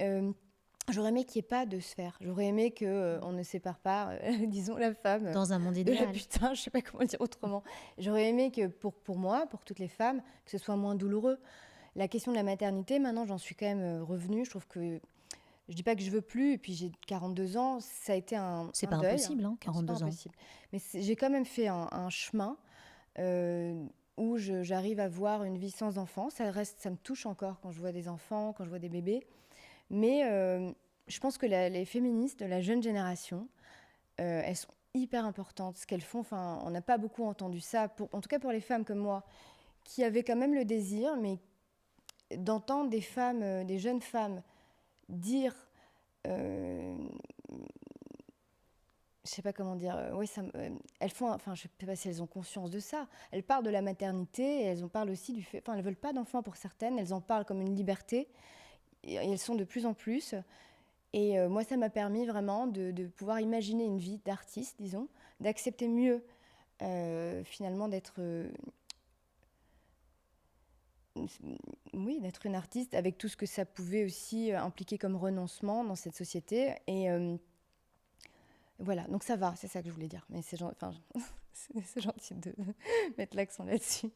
qu'il n'y ait pas de sphère. J'aurais aimé qu'on ne sépare pas, disons, la femme dans un monde de idéal. la putain, je ne sais pas comment dire autrement. J'aurais aimé que pour moi, pour toutes les femmes, que ce soit moins douloureux. La question de la maternité, maintenant, j'en suis quand même revenue. Je trouve que... Je ne dis pas que je ne veux plus, et puis j'ai 42 ans, ça a été un C'est pas deuil. Impossible, hein, 42 C'est pas ans. impossible. Mais j'ai quand même fait un chemin où j'arrive à voir une vie sans enfants. Ça me touche encore quand je vois des enfants, quand je vois des bébés. Mais je pense que les féministes de la jeune génération, elles sont hyper importantes. Ce qu'elles font, on n'a pas beaucoup entendu ça, en tout cas pour les femmes comme moi, qui avaient quand même le désir, mais d'entendre des femmes, des jeunes femmes, dire... je sais pas comment dire, elles font, je sais pas si elles ont conscience de ça. Elles parlent de la maternité et elles en parlent aussi du fait, elles veulent pas d'enfants pour certaines, elles en parlent comme une liberté et elles sont de plus en plus. Et moi, ça m'a permis vraiment de pouvoir imaginer une vie d'artiste, disons, d'accepter mieux finalement d'être d'être une artiste avec tout ce que ça pouvait aussi impliquer comme renoncement dans cette société. Et voilà, donc ça va, c'est ça que je voulais dire. Mais c'est gentil de mettre l'accent là-dessus.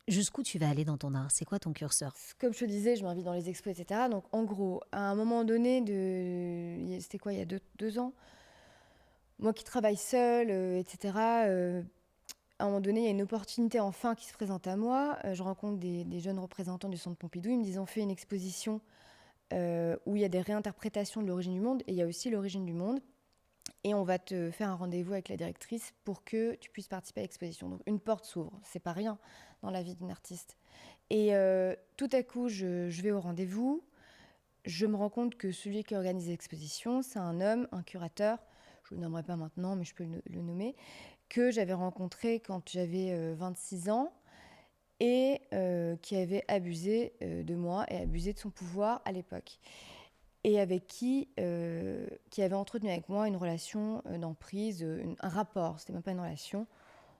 Jusqu'où tu vas aller dans ton art? C'est quoi ton curseur? Comme je te disais, je m'invite dans les expos, etc. Donc en gros, à un moment donné, c'était quoi, il y a deux ans, moi qui travaille seule, etc., à un moment donné, il y a une opportunité enfin qui se présente à moi. Je rencontre des jeunes représentants du Centre Pompidou. Ils me disent, on fait une exposition où il y a des réinterprétations de l'origine du monde et il y a aussi l'origine du monde. Et on va te faire un rendez-vous avec la directrice pour que tu puisses participer à l'exposition. Donc une porte s'ouvre, c'est pas rien dans la vie d'une artiste. Et tout à coup, je vais au rendez-vous. Je me rends compte que celui qui organise l'exposition, c'est un homme, un curateur, je ne le nommerai pas maintenant, mais je peux le nommer, que j'avais rencontré quand j'avais 26 ans et qui avait abusé de moi et abusé de son pouvoir à l'époque. Et avec qui avait entretenu avec moi une relation d'emprise, un rapport, c'était même pas une relation.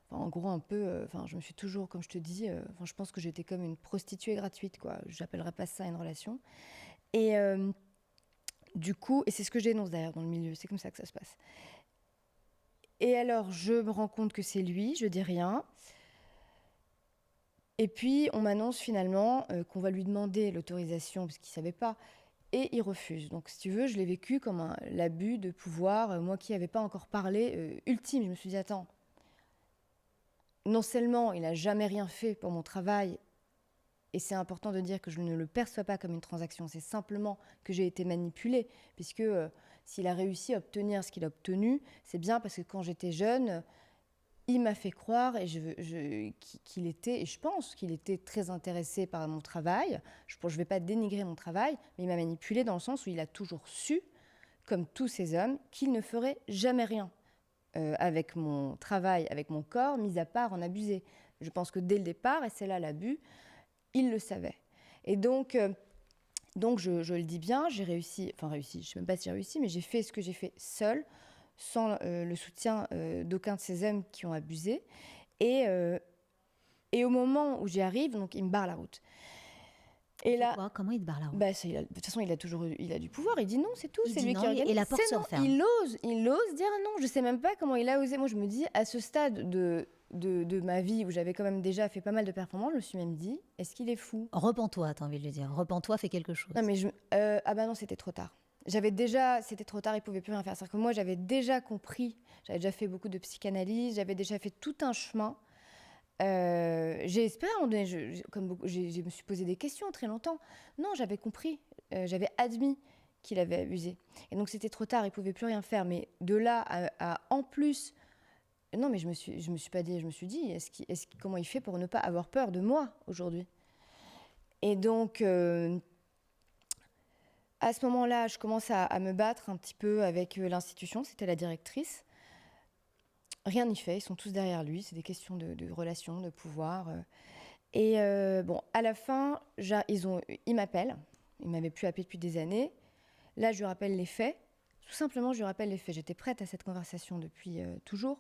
Enfin, en gros, un peu, je me suis toujours, comme je te dis, je pense que j'étais comme une prostituée gratuite, quoi. J'appellerais pas ça une relation. Et du coup, et c'est ce que je dénonce d'ailleurs dans le milieu, c'est comme ça que ça se passe. Et alors, je me rends compte que c'est lui, je dis rien. Et puis, on m'annonce finalement qu'on va lui demander l'autorisation, parce qu'il ne savait pas, et il refuse. Donc, si tu veux, je l'ai vécu comme l'abus de pouvoir, moi qui n'avais pas encore parlé, ultime. Je me suis dit, attends, non seulement il n'a jamais rien fait pour mon travail, et c'est important de dire que je ne le perçois pas comme une transaction, c'est simplement que j'ai été manipulée, puisque s'il a réussi à obtenir ce qu'il a obtenu, c'est bien parce que quand j'étais jeune, il m'a fait croire qu'il était, et je pense qu'il était très intéressé par mon travail. Je ne vais pas dénigrer mon travail, mais il m'a manipulée dans le sens où il a toujours su, comme tous ces hommes, qu'il ne ferait jamais rien avec mon travail, avec mon corps, mis à part en abuser. Je pense que dès le départ, et c'est là l'abus, il le savait. Et donc je le dis bien, j'ai réussi, je ne sais même pas si j'ai réussi, mais j'ai fait ce que j'ai fait seule, sans le soutien d'aucun de ces hommes qui ont abusé. Et, et au moment où j'y arrive, donc il me barre la route. Et là, Quoi? Comment il te barre la route? de toute façon, il a du pouvoir. Il dit non, c'est tout, Il c'est dit lui non qui organise. et la porte C'est se non. referme. Il ose dire non. Je sais même pas comment il a osé. Moi, je me dis, à ce stade de ma vie où j'avais quand même déjà fait pas mal de performances, je me suis même dit, est-ce qu'il est fou? Repens-toi, t'as envie de lui dire. Repens-toi, fais quelque chose. Non, mais ah bah non, c'était trop tard. C'était trop tard, il pouvait plus rien faire. C'est-à-dire que moi, j'avais déjà compris, j'avais déjà fait beaucoup de psychanalyse, j'avais déjà fait tout un chemin. J'ai espéré, à un moment donné, je me suis posé des questions très longtemps. Non, j'avais compris, j'avais admis qu'il avait abusé. Et donc c'était trop tard, il pouvait plus rien faire. Mais de là à en plus, non, mais je me suis pas dit, je me suis dit, comment il fait pour ne pas avoir peur de moi aujourd'hui? Et donc à ce moment-là, je commence à me battre un petit peu avec l'institution. C'était la directrice. Rien n'y fait, ils sont tous derrière lui. C'est des questions de relations, de pouvoir. Et bon, à la fin, il m'appelle. Il m'avait plus appelé depuis des années. Là, je lui rappelle les faits. Tout simplement, je lui rappelle les faits. J'étais prête à cette conversation depuis toujours.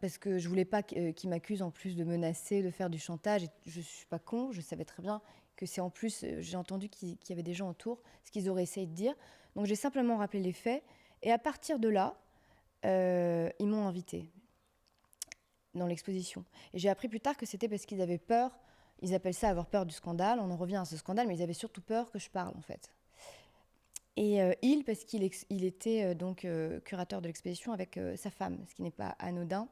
Parce que je voulais pas qu'il m'accuse en plus de menacer, de faire du chantage. Et je suis pas con, je savais très bien que c'est en plus, j'ai entendu qu'il y avait des gens autour, ce qu'ils auraient essayé de dire. Donc j'ai simplement rappelé les faits. Et à partir de là, ils m'ont invitée dans l'exposition. Et j'ai appris plus tard que c'était parce qu'ils avaient peur, ils appellent ça avoir peur du scandale, on en revient à ce scandale, mais ils avaient surtout peur que je parle en fait. Et parce qu'il était donc curateur de l'exposition avec sa femme, ce qui n'est pas anodin,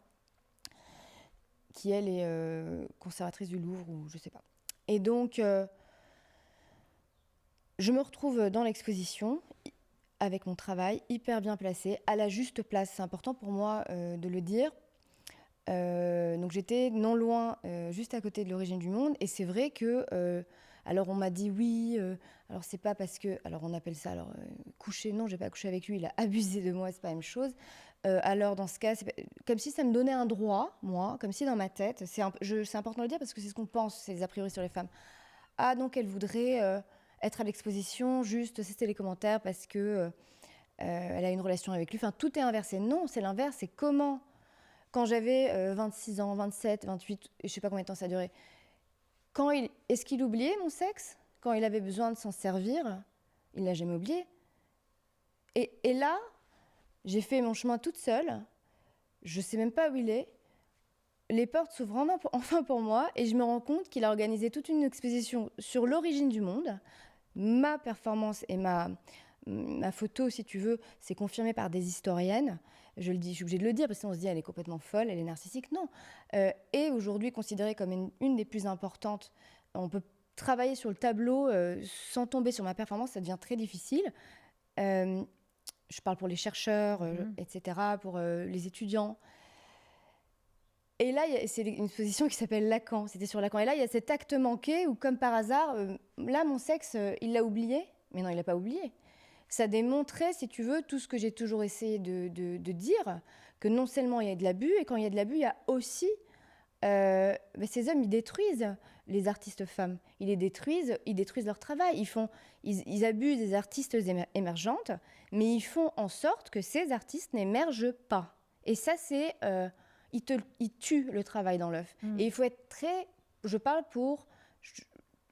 qui elle est conservatrice du Louvre ou je sais pas. Et donc je me retrouve dans l'exposition avec mon travail hyper bien placé, à la juste place. C'est important pour moi de le dire. Donc j'étais non loin, juste à côté de l'Origine du Monde. Et c'est vrai que, alors on m'a dit oui, alors c'est pas parce que, alors on appelle ça, coucher, non, j'ai pas couché avec lui, il a abusé de moi, c'est pas la même chose. Alors dans ce cas, comme si ça me donnait un droit, moi, comme si dans ma tête, c'est important de le dire parce que c'est ce qu'on pense, c'est les a priori sur les femmes. Ah donc elle voudrait être à l'exposition, juste c'était les commentaires parce que elle a une relation avec lui. Enfin tout est inversé. Non, c'est l'inverse. C'est comment, quand j'avais 26 ans, 27, 28, je sais pas combien de temps ça a duré. Est-ce qu'il oubliait mon sexe quand il avait besoin de s'en servir? Il l'a jamais oublié. Et là, j'ai fait mon chemin toute seule. Je sais même pas où il est. Les portes s'ouvrent enfin pour moi et je me rends compte qu'il a organisé toute une exposition sur l'origine du monde. Ma performance et ma photo, si tu veux, c'est confirmé par des historiennes. Je le dis, je suis obligée de le dire parce qu'on se dit elle est complètement folle, elle est narcissique. Non. Et aujourd'hui considérée comme une des plus importantes. On peut travailler sur le tableau sans tomber sur ma performance, ça devient très difficile. Je parle pour les chercheurs, etc., pour les étudiants. Et là, c'est une exposition qui s'appelle Lacan. C'était sur Lacan. Et là, il y a cet acte manqué où, comme par hasard, là, mon sexe, il l'a oublié. Mais non, il l'a pas oublié. Ça démontrait, si tu veux, tout ce que j'ai toujours essayé de dire, que non seulement il y a de l'abus, et quand il y a de l'abus, il y a aussi... ces hommes, ils détruisent les artistes femmes. Ils détruisent leur travail. Ils abusent des artistes émergentes, mais ils font en sorte que ces artistes n'émergent pas. Et ça, c'est... il tue le travail dans l'œuf. Et il faut être très... Je parle pour...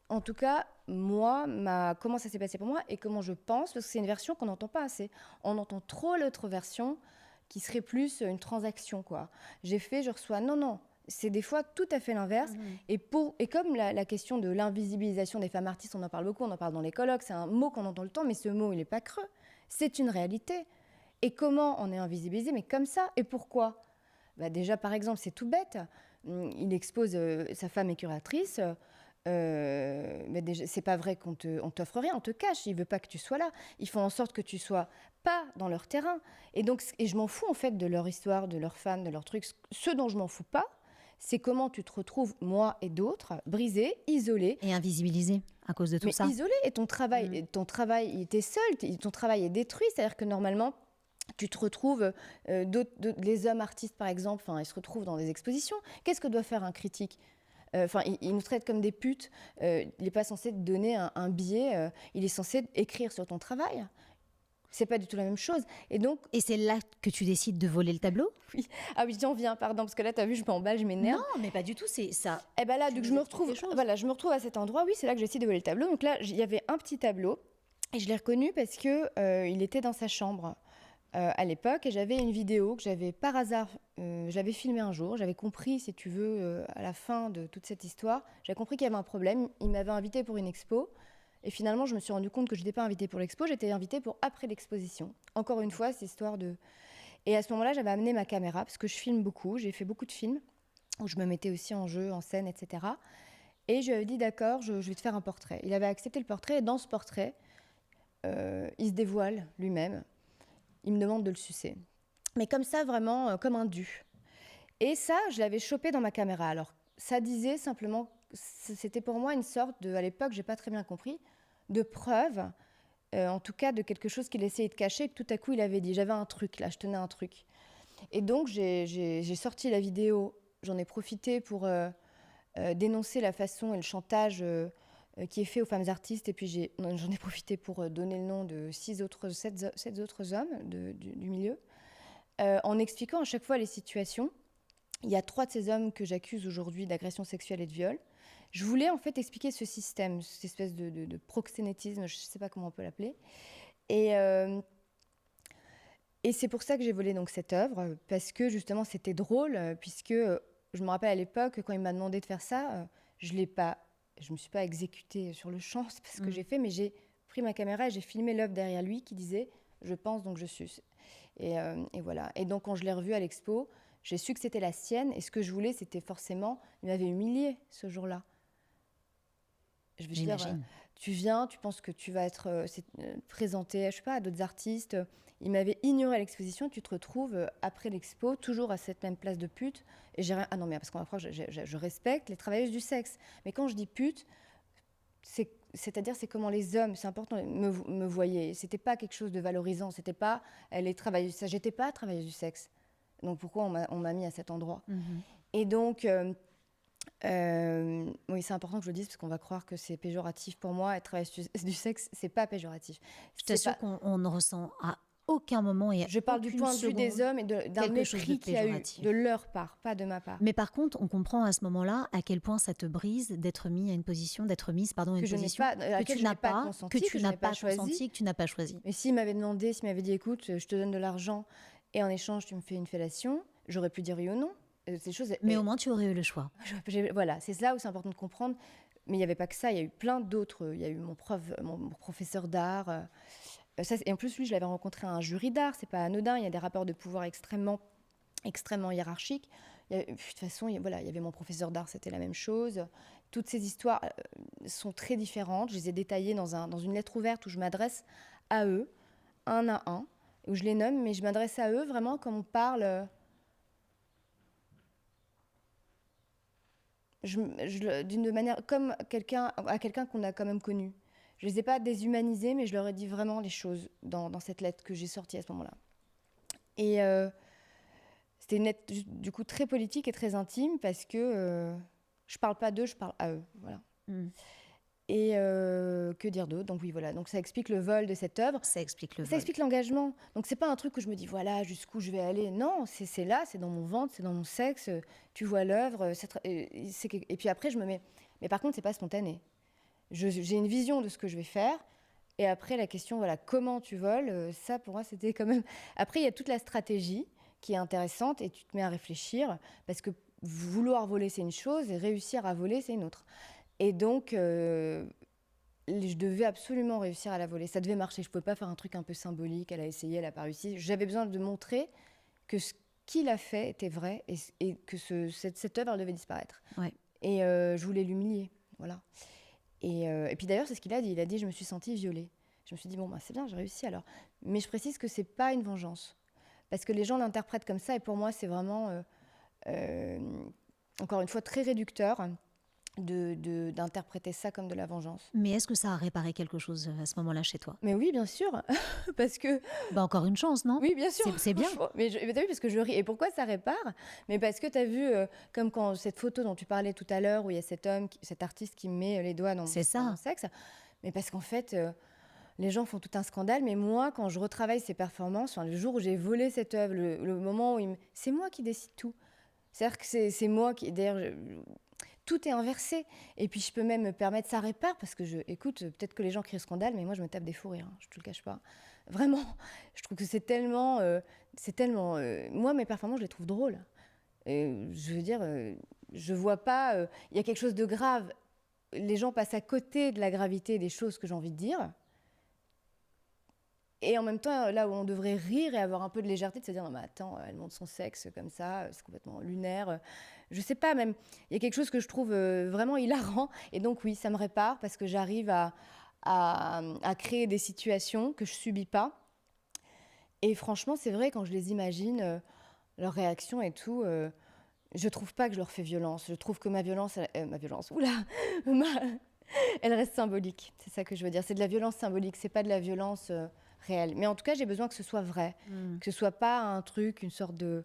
En tout cas, moi, comment ça s'est passé pour moi et comment je pense, parce que c'est une version qu'on n'entend pas assez. On entend trop l'autre version qui serait plus une transaction, quoi. Je reçois... Non. C'est des fois tout à fait l'inverse. Et comme la question de l'invisibilisation des femmes artistes, on en parle beaucoup, on en parle dans les colloques, c'est un mot qu'on entend le temps, mais ce mot, il n'est pas creux. C'est une réalité. Et comment on est invisibilisé? Mais comme ça. Et pourquoi? Déjà, par exemple, c'est tout bête. Il expose sa femme est curatrice. Mais déjà, c'est pas vrai qu'on t'offre rien, on te cache. Ils veulent pas que tu sois là. Ils font en sorte que tu sois pas dans leur terrain. Et je m'en fous en fait de leur histoire, de leurs fans, de leurs trucs. Ce dont je m'en fous pas, c'est comment tu te retrouves, moi et d'autres, brisés, isolés. Et invisibilisés à cause de tout ça. Mais isolés, et ton travail, t'es seul, ton travail est détruit. C'est-à-dire que normalement, tu te retrouves, les hommes artistes par exemple, ils se retrouvent dans des expositions. Qu'est-ce que doit faire un critique? Il nous traite comme des putes. Il n'est pas censé te donner un billet. Il est censé écrire sur ton travail. C'est pas du tout la même chose. Et donc, Et c'est là que tu décides de voler le tableau? oui. Ah oui, j'en viens, pardon, parce que là, tu as vu, je m'emballe, je m'énerve. Non, mais pas du tout, c'est ça. Et ben là, Tu donc nous je me expliques retrouve, les choses. voilà, je me retrouve à cet endroit. Oui, c'est là que j'ai décidé de voler le tableau. Donc là, il y avait un petit tableau et je l'ai reconnu parce que il était dans sa chambre à l'époque et j'avais une vidéo que j'avais par hasard, j'avais filmé un jour. J'avais compris, si tu veux, à la fin de toute cette histoire, j'avais compris qu'il y avait un problème. Il m'avait invité pour une expo. Et finalement, je me suis rendu compte que je n'étais pas invitée pour l'expo, j'étais invitée pour après l'exposition. Encore une fois, c'est histoire de... Et à ce moment-là, j'avais amené ma caméra, parce que je filme beaucoup, j'ai fait beaucoup de films, où je me mettais aussi en jeu, en scène, etc. Et je lui avais dit, d'accord, je vais te faire un portrait. Il avait accepté le portrait, et dans ce portrait, il se dévoile lui-même. Il me demande de le sucer. Mais comme ça, vraiment, comme un dû. Et ça, je l'avais chopé dans ma caméra. Alors, ça disait simplement, c'était pour moi une sorte de, à l'époque, j'ai pas très bien compris, de preuve, en tout cas de quelque chose qu'il essayait de cacher, que tout à coup il avait dit, j'avais un truc là, je tenais un truc. Et donc j'ai sorti la vidéo, j'en ai profité pour dénoncer la façon et le chantage qui est fait aux femmes artistes, et puis j'en ai profité pour donner le nom de 7 autres hommes du milieu, en expliquant à chaque fois les situations. Il y a 3 de ces hommes que j'accuse aujourd'hui d'agression sexuelle et de viol. Je voulais en fait expliquer ce système, cette espèce de proxénétisme, je ne sais pas comment on peut l'appeler. Et, euh, et c'est pour ça que j'ai volé donc cette œuvre, parce que justement c'était drôle, puisque je me rappelle à l'époque, quand il m'a demandé de faire ça, je ne me suis pas exécutée sur le champ, c'est pas ce que j'ai fait, mais j'ai pris ma caméra et j'ai filmé l'œuvre derrière lui qui disait « Je pense donc je suce ». Et voilà. Et donc quand je l'ai revue à l'expo, j'ai su que c'était la sienne, et ce que je voulais, c'était forcément... Il m'avait humiliée ce jour-là. Je veux dire, tu viens, tu penses que tu vas être présenté, je sais pas, à d'autres artistes. Il m'avait ignoré à l'exposition, tu te retrouves après l'expo, toujours à cette même place de pute. Et j'ai rien... Ah non, mais parce qu'on va croire que je respecte les travailleuses du sexe. Mais quand je dis pute, c'est-à-dire c'est comment les hommes, c'est important, me voyaient. C'était pas quelque chose de valorisant, c'était pas elle est travailleuse, ça, j'étais pas travailleuse du sexe. Donc pourquoi on m'a mis à cet endroit? Et donc, oui, c'est important que je le dise parce qu'on va croire que c'est péjoratif pour moi. Être travailleuse du sexe, c'est pas péjoratif. Je t'assure qu'on ne ressent à aucun moment et je parle du point de vue des hommes et d'un mépris qu'il y a eu de leur part, pas de ma part. Mais par contre, on comprend à ce moment-là à quel point ça te brise d'être mise à une position, que tu n'as pas consenti, que tu n'as pas choisi. Mais s'il m'avait demandé, s'il m'avait dit, écoute, je te donne de l'argent et en échange, tu me fais une fellation, j'aurais pu dire oui ou non. Mais au moins, tu aurais eu le choix. Voilà, c'est là où c'est important de comprendre. Mais il n'y avait pas que ça, il y a eu plein d'autres. Il y a eu mon professeur d'art. Et en plus, lui, je l'avais rencontré à un jury d'art. C'est pas anodin. Il y a des rapports de pouvoir extrêmement hiérarchiques. De toute façon, voilà, il y avait mon professeur d'art, c'était la même chose. Toutes ces histoires sont très différentes. Je les ai détaillées dans une lettre ouverte où je m'adresse à eux, un à un, où je les nomme, mais je m'adresse à eux vraiment comme on parle... d'une manière comme à quelqu'un qu'on a quand même connu. Je les ai pas déshumanisés, mais je leur ai dit vraiment les choses dans cette lettre que j'ai sortie à ce moment-là. Et c'était une lettre du coup très politique et très intime parce que je parle pas d'eux, je parle à eux. Voilà. Et que dire d'autre? Donc oui, voilà. Donc ça explique le vol de cette œuvre. Ça explique le vol. Ça explique l'engagement. Donc c'est pas un truc où je me dis voilà jusqu'où je vais aller. Non, c'est là, c'est dans mon ventre, c'est dans mon sexe. Tu vois l'œuvre. Et puis après je me mets. Mais par contre c'est pas spontané. J'ai une vision de ce que je vais faire. Et après la question voilà comment tu voles. Ça pour moi c'était quand même. Après il y a toute la stratégie qui est intéressante et tu te mets à réfléchir parce que vouloir voler c'est une chose et réussir à voler c'est une autre. Et donc, je devais absolument réussir à la voler. Ça devait marcher. Je ne pouvais pas faire un truc un peu symbolique. Elle a essayé, elle n'a pas réussi. J'avais besoin de montrer que ce qu'il a fait était vrai et que cette œuvre, elle devait disparaître. Ouais. Et je voulais l'humilier. Voilà. Et puis d'ailleurs, c'est ce qu'il a dit. Il a dit, je me suis sentie violée. Je me suis dit, bon, bah, c'est bien, j'ai réussi alors. Mais je précise que ce n'est pas une vengeance. Parce que les gens l'interprètent comme ça. Et pour moi, c'est vraiment, encore une fois, très réducteur. D'interpréter ça comme de la vengeance. Mais est-ce que ça a réparé quelque chose à ce moment-là chez toi? Mais oui, bien sûr, parce que... Encore une chance, non? Oui, bien sûr. C'est bien. Mais t'as vu, parce que je ris. Et pourquoi ça répare? Mais parce que t'as vu, comme quand cette photo dont tu parlais tout à l'heure, où il y a cet artiste qui met les doigts dans son sexe. Mais parce qu'en fait, les gens font tout un scandale, mais moi, quand je retravaille ces performances, enfin, le jour où j'ai volé cette œuvre, le moment où c'est moi qui décide tout. C'est-à-dire que c'est moi qui... D'ailleurs, tout est inversé. Et puis, je peux même me permettre, ça répare, parce que, écoute, peut-être que les gens crient scandale, mais moi, je me tape des fous rires, hein, je te le cache pas. Vraiment, je trouve que c'est tellement... moi, mes performances, je les trouve drôles. Je veux dire, je vois pas... Il y a quelque chose de grave. Les gens passent à côté de la gravité des choses que j'ai envie de dire. Et en même temps, là où on devrait rire et avoir un peu de légèreté, de se dire non mais attends, elle montre son sexe comme ça, c'est complètement lunaire. Je sais pas, même, il y a quelque chose que je trouve vraiment hilarant. Et donc oui, ça me répare parce que j'arrive à créer des situations que je subis pas. Et franchement, c'est vrai, quand je les imagine, leurs réactions et tout, je trouve pas que je leur fais violence. Je trouve que ma violence, oula, elle reste symbolique. C'est ça que je veux dire. C'est de la violence symbolique, c'est pas de la violence réelle. Mais en tout cas, j'ai besoin que ce soit vrai, que ce soit pas un truc, une sorte de...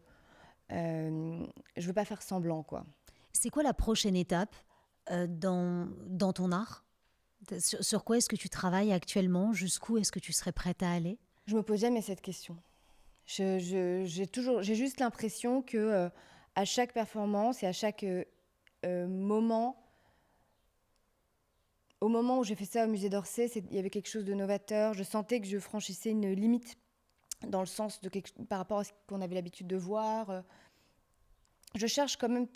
je veux pas faire semblant, quoi. C'est quoi la prochaine étape dans ton art? Sur quoi est-ce que tu travailles actuellement? Jusqu'où est-ce que tu serais prête à aller? Je me pose jamais cette question. J'ai juste l'impression que à chaque performance et à chaque moment, au moment où j'ai fait ça au musée d'Orsay, il y avait quelque chose de novateur. Je sentais que je franchissais une limite dans le sens par rapport à ce qu'on avait l'habitude de voir. Je cherche quand même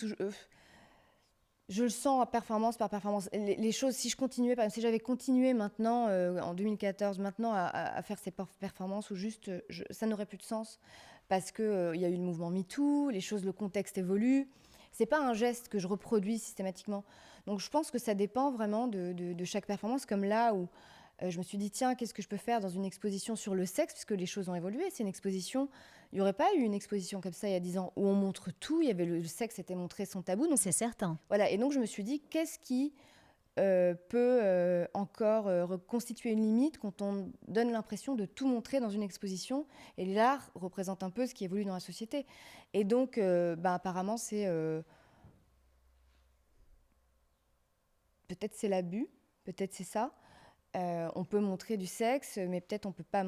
je le sens à performance par performance. Les choses, si je continuais, par exemple, si j'avais continué maintenant, en 2014, maintenant à faire ces performances, ou juste, ça n'aurait plus de sens. Parce qu'il y a eu le mouvement MeToo, le contexte évolue. C'est pas un geste que je reproduis systématiquement. Donc je pense que ça dépend vraiment de chaque performance, comme là où je me suis dit, tiens, qu'est-ce que je peux faire dans une exposition sur le sexe, puisque les choses ont évolué. C'est une exposition... Il n'y aurait pas eu une exposition comme ça il y a 10 ans, où on montre tout, il y avait le sexe était montré sans tabou. Donc, c'est certain. Voilà, et donc je me suis dit, qu'est-ce qui peut encore reconstituer une limite quand on donne l'impression de tout montrer dans une exposition, et l'art représente un peu ce qui évolue dans la société. Et donc, apparemment, peut-être c'est l'abus, peut-être c'est ça. On peut montrer du sexe, mais peut-être on ne peut pas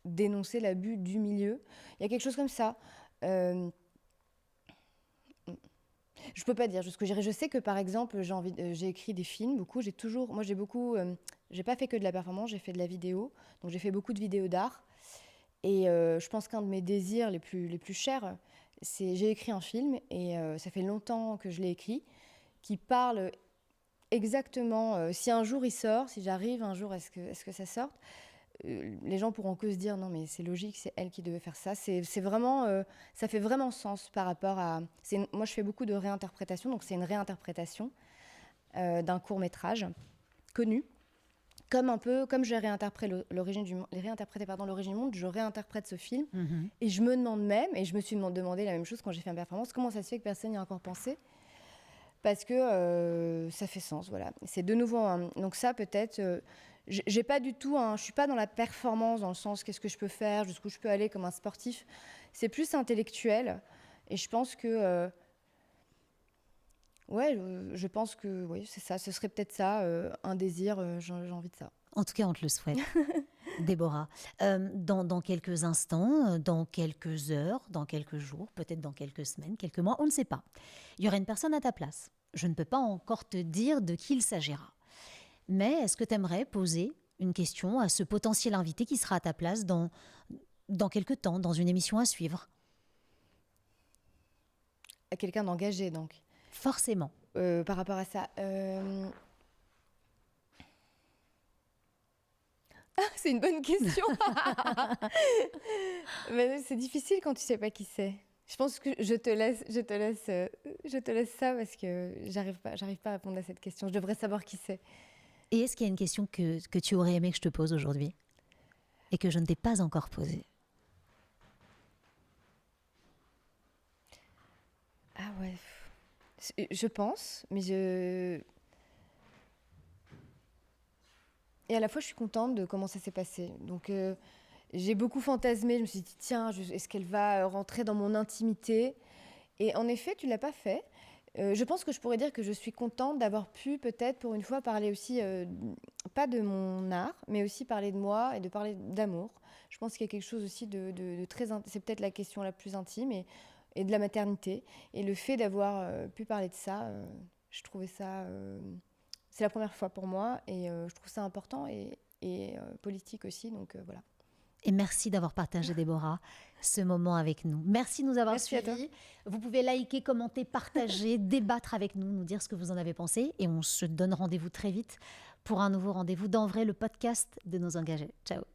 dénoncer l'abus du milieu. Il y a quelque chose comme ça. Je peux pas dire. Je sais que, par exemple, j'ai écrit des films, beaucoup. J'ai pas fait que de la performance, j'ai fait de la vidéo. Donc j'ai fait beaucoup de vidéos d'art. Et je pense qu'un de mes désirs les plus chers, j'ai écrit un film, et ça fait longtemps que je l'ai écrit, qui parle exactement, si un jour il sort, si j'arrive un jour à ce que ça sorte, les gens pourront que se dire non mais c'est logique, c'est elle qui devait faire ça. C'est vraiment, ça fait vraiment sens par rapport à... Moi je fais beaucoup de réinterprétation, donc c'est une réinterprétation d'un court-métrage connu. Comme j'ai réinterprété l'origine du monde, je réinterprète ce film. Et je me demande même, et je me suis demandé la même chose quand j'ai fait une performance, comment ça se fait que personne n'y a encore pensé? Parce que ça fait sens, voilà. C'est de nouveau donc ça, peut-être... j'ai pas du tout je suis pas dans la performance, dans le sens qu'est-ce que je peux faire, jusqu'où je peux aller comme un sportif. C'est plus intellectuel. Et je pense que... je pense que oui, c'est ça. Ce serait peut-être ça, un désir, j'ai envie de ça. En tout cas, on te le souhaite. Déborah, dans quelques instants, dans quelques heures, dans quelques jours, peut-être dans quelques semaines, quelques mois, on ne sait pas. Il y aura une personne à ta place. Je ne peux pas encore te dire de qui il s'agira. Mais est-ce que tu aimerais poser une question à ce potentiel invité qui sera à ta place dans quelques temps, dans une émission à suivre? À quelqu'un d'engagé, donc. Forcément. Par rapport à ça... Ah, c'est une bonne question. Mais c'est difficile quand tu sais pas qui c'est. Je pense que je te laisse ça parce que j'arrive pas à répondre à cette question. Je devrais savoir qui c'est. Et est-ce qu'il y a une question que tu aurais aimé que je te pose aujourd'hui et que je ne t'ai pas encore posée? Ah ouais. Je pense, mais Et à la fois, je suis contente de comment ça s'est passé. Donc, j'ai beaucoup fantasmé. Je me suis dit, tiens, est-ce qu'elle va rentrer dans mon intimité? Et en effet, tu ne l'as pas fait. Je pense que je pourrais dire que je suis contente d'avoir pu peut-être pour une fois parler aussi, pas de mon art, mais aussi parler de moi et de parler d'amour. Je pense qu'il y a quelque chose aussi de très... C'est peut-être la question la plus intime et de la maternité. Et le fait d'avoir pu parler de ça, je trouvais ça... c'est la première fois pour moi et je trouve ça important et politique aussi. Donc voilà. Et merci d'avoir partagé, Déborah, ce moment avec nous. Merci de nous avoir Merci à toi. suivis. Vous pouvez liker, commenter, partager, débattre avec nous, nous dire ce que vous en avez pensé. Et on se donne rendez-vous très vite pour un nouveau rendez-vous dans Vrai, le podcast de nos engagés. Ciao.